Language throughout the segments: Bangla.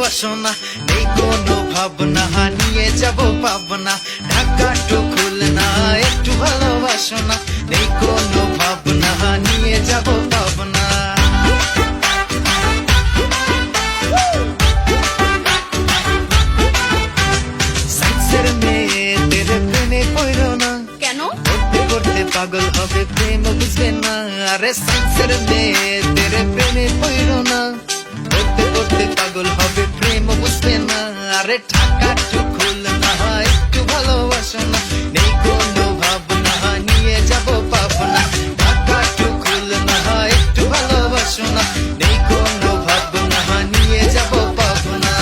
ভালোবাসো না, নেই কোনো ভাবনা, নিয়ে যাব পাবনা। ঢাকা টু খুলনা একটু ভালোবাসো না, নেই কোনো ভাবনা, নিয়ে যাব পাবনা। সাইন্সের মেয়েদের প্রেমে পড়ো না, কেন? করতে করতে পাগল হবে, প্রেম বুঝবে না। আরে সাইন্সের মেয়েদের প্রেমে পড়ো না, করতে করতে পাগল হবে, প্রেম বুঝবে না। আরে ঢাকা টু খুলনা একটু ভালোবাসো না, নেই কোনো ভাবনা, নিয়ে যাব পাবনা। ঢাকা টু খুলনা একটু ভালোবাসো না, নেই কোনো ভাবনা, নিয়ে যাব পাবনা।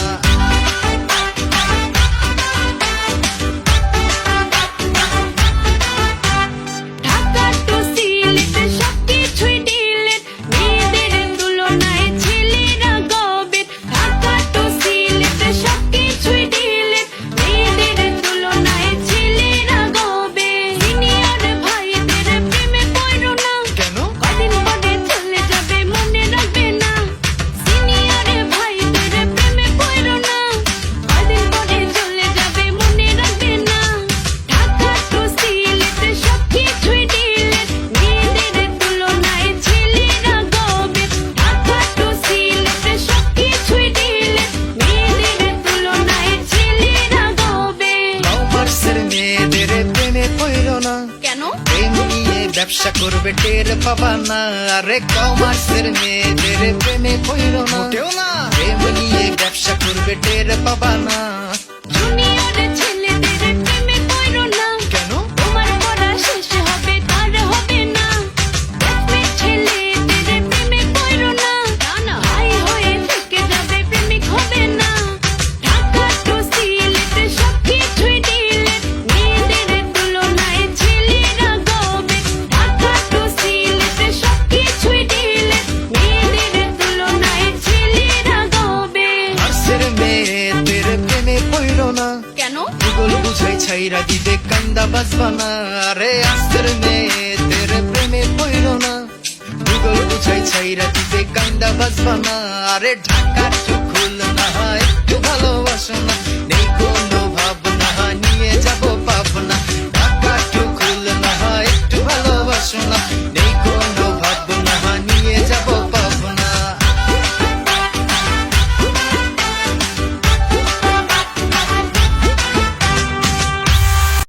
ঢাকা টু সিলেট সবকিছুই ডিলেট, মেয়েদের তুলনায় ছেলেরা গবেট। ঢাকা টু সিলেট সবকিছুই ডিলেট, মেয়েদের তুলনায় ছেলেরা গবেট। সিনিয়র ভাইদের প্রেমে পড়ো না, কেন? কদিন পরে চলে যাবে মনে রাখবে না। সিনিয়র ভাইদের প্রেমে পড়ো না, কদিন পরে চলে যাবে মনে রাখবে না। ঢাকা টু সিলেট সবকিছুই ডিলেট, মেয়েদের তুলনায় ছেলেরা গবেট। ঢাকা টু সিলেট সবকিছুই ডিলেট, মেয়েদের তুলনায় ছেলেরা গবেট। কমার্সের মেয়েদের প্রেমে পড়ো না, কেন? প্রেম নিয়ে ব্যবসা করবে, টের পাবা না। আরে কমার্সের মেয়েদের প্রেমে পড়ো না, প্রেম নিয়ে ব্যবসা করবে, টের পাবা না। জুনিয়র ছেলেদের প্রেমে পড়ো না, কেন? তোমার পড়া শেষ হবে তার হবে না। ব্যাচমেট ছেলেদের প্রেমে পড়ো না, ভাই হয়ে থেকে যাবে প্রেমিক হবে না। ঢাকা টু সিলেট সবকিছুই ডিলেট, মেয়েদের তুলনায় ছেলেরা গবেট। ঢাকা টু সিলেট সবকিছুই ডিলেট, মেয়েদের তুলনায় ছেলেরা গবেট। নার্সের মেয়েদের প্রেমে পড়ো না, কেন? ভূগোল বুঝাই ছাইরা দিবে, কান্দা বাজবা না। আরে আর্টসের মেয়েদের প্রেমে পড়ো না, ভূগোল বুঝাই ছাইরা দিবে, কান্দা বাজবা না। আরে ঢাকা টু খুলনা একটু ভালোবাসো না, নেই কোনো